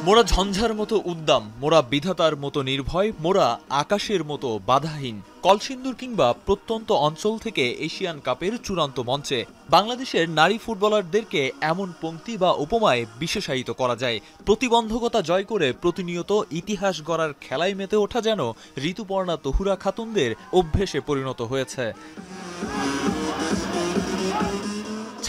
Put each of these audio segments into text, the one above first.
মোরা ঝঞ্ঝার মতো উদ্দাম, মোরা বিধাতার মতো নির্ভয়, মোরা আকাশের মতো বাধাহীন। কলসিন্দুর কিংবা প্রত্যন্ত অঞ্চল থেকে এশিয়ান কাপের চূড়ান্ত মঞ্চে বাংলাদেশের নারী ফুটবলারদেরকে এমন পংক্তি বা উপমায় বিশেষায়িত করা যায়। প্রতিবন্ধকতা জয় করে প্রতিনিয়ত ইতিহাস গড়ার খেলায় মেতে ওঠা যেন ঋতুপর্ণা তহুরা খাতুনদের অভ্যেসে পরিণত হয়েছে।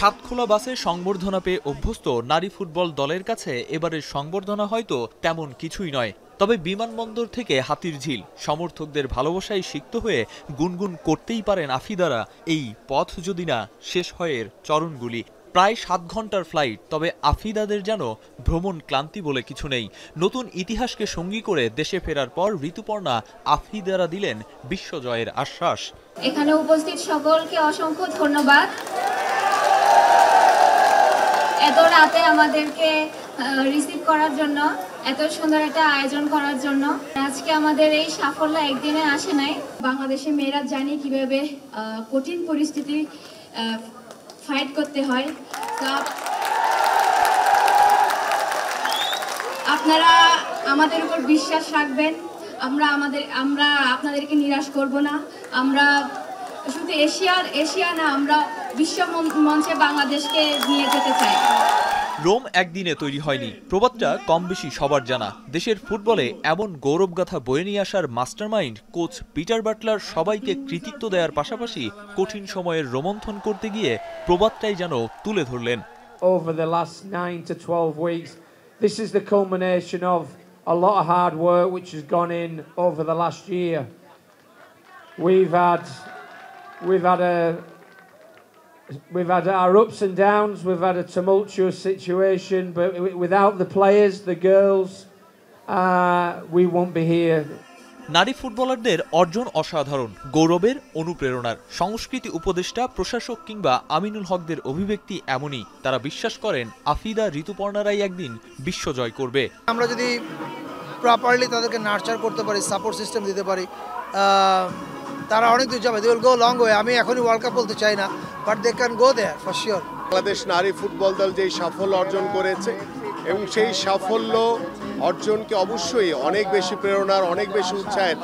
ছাদখোলা বাসে সংবর্ধনা পেয়ে অভ্যস্ত নারী ফুটবল দলের কাছে এবারের সংবর্ধনা হয়তো তেমন কিছুই নয়। তবে বিমানবন্দর থেকে হাতিরঝিল সমর্থকদের ভালোবাসায় সিক্ত হয়ে গুনগুন করতেই পারেন আফিদারা এই পথ যদি না শেষ হয় এর চরণগুলি। প্রায় ৭ ঘন্টার ফ্লাইট, তবে আফিদাদের যেন ভ্রমণ ক্লান্তি বলে কিছু নেই। নতুন ইতিহাসকে সঙ্গী করে দেশে ফেরার পর ঋতুপর্ণা আফিদারা দিলেন বিশ্বজয়ের আশ্বাস। এখানে উপস্থিত সকলকে অসংখ্য ধন্যবাদ এত রাতে আমাদেরকে রিসিভ করার জন্য, এত সুন্দর একটা আয়োজন করার জন্য। আজকে আমাদের এই সাফল্য একদিনে আসে নাই। বাংলাদেশের মেয়েরা জানি কিভাবে কঠিন পরিস্থিতি ফাইট করতে হয়। আপনারা আমাদের উপর বিশ্বাস রাখবেন, আমরা আপনাদেরকে নিরাশ করব না। আমরা শুধু এশিয়া না, আমরা বিশ্ব মঞ্চে বাংলাদেশকে নিয়ে যেতে চাই। রোম একদিনে তৈরি হয়নি, প্রবাদটা কম বেশি সবার জানা। দেশের ফুটবলে এমন গৌরবগাথা বয়ে নিয়ে আসার মাস্টারমাইন্ড কোচ পিটার বাটলার সবাইকে কৃতিত্ব দেওয়ার পাশাপাশি কঠিন সময়ের রোমন্থন করতে গিয়ে প্রবাদটাই যেন তুলে ধরলেন। Over the last 9 to 12 weeks, this is the culmination of a lot of hard work which has gone in over the last year. We've had our ups and downs, we've had a tumultuous situation, but without the players, the girls, we won't be here. নারী ফুটবলারদের অর্জন অসাধারণ, গৌরবের, অনুপ্রেরণার। সংস্কৃতি উপদেষ্টা, প্রশাসক কিংবা আমিনুল হকদের অভিব্যক্তি এমনই। তারা বিশ্বাস করেন আফিদা, ঋতুপর্ণারাই একদিন বিশ্বজয় করবে। আমরা যদি প্রপারলি তাদেরকে নার্চার করতে পারি, সাপোর্ট সিস্টেম দিতে পারি, তারা অনেক দূর যাবে। They will go long way. আমি এখনই ওয়ার্ল্ড কাপ বলতে চাই না, but they can go there for sure. Bangladesh নারী ফুটবল দল যেই সাফল্য অর্জন করেছে এবং সেই সাফল্য অর্জনকে অবশ্যই অনেক বেশি প্রেরণার, অনেক বেশি উৎসাহের।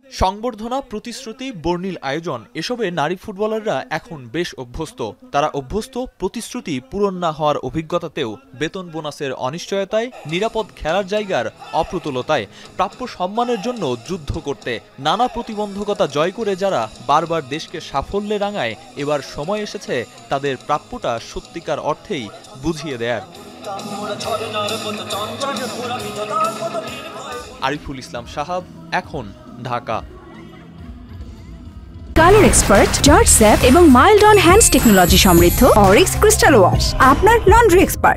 সংবর্ধনা, প্রতিশ্রুতি, বর্ণিল আয়োজন, এসবে নারী ফুটবলাররা এখন বেশ অভ্যস্ত। তারা অভ্যস্ত প্রতিশ্রুতি পূরণ না হওয়ার অভিজ্ঞতাতেও, বেতন বোনাসের অনিশ্চয়তায়, নিরাপদ খেলার জায়গার অপ্রতুলতায়, প্রাপ্য সম্মানের জন্য যুদ্ধ করতে। নানা প্রতিবন্ধকতা জয় করে যারা বারবার দেশকে সাফল্যে রাঙায়, এবার সময় এসেছে তাদের প্রাপ্যটা সত্যিকার অর্থেই বুঝিয়ে দেয়ার। আরিফুল ইসলাম সাহাব, এখন, Dhaka. Colour expert, George sap এবং মাইল্ড অন হ্যান্ডস টেকনোলজি সমৃদ্ধ অরিক্স ক্রিস্টাল ওয়াশ, আপনার লন্ড্রি এক্সপার্ট।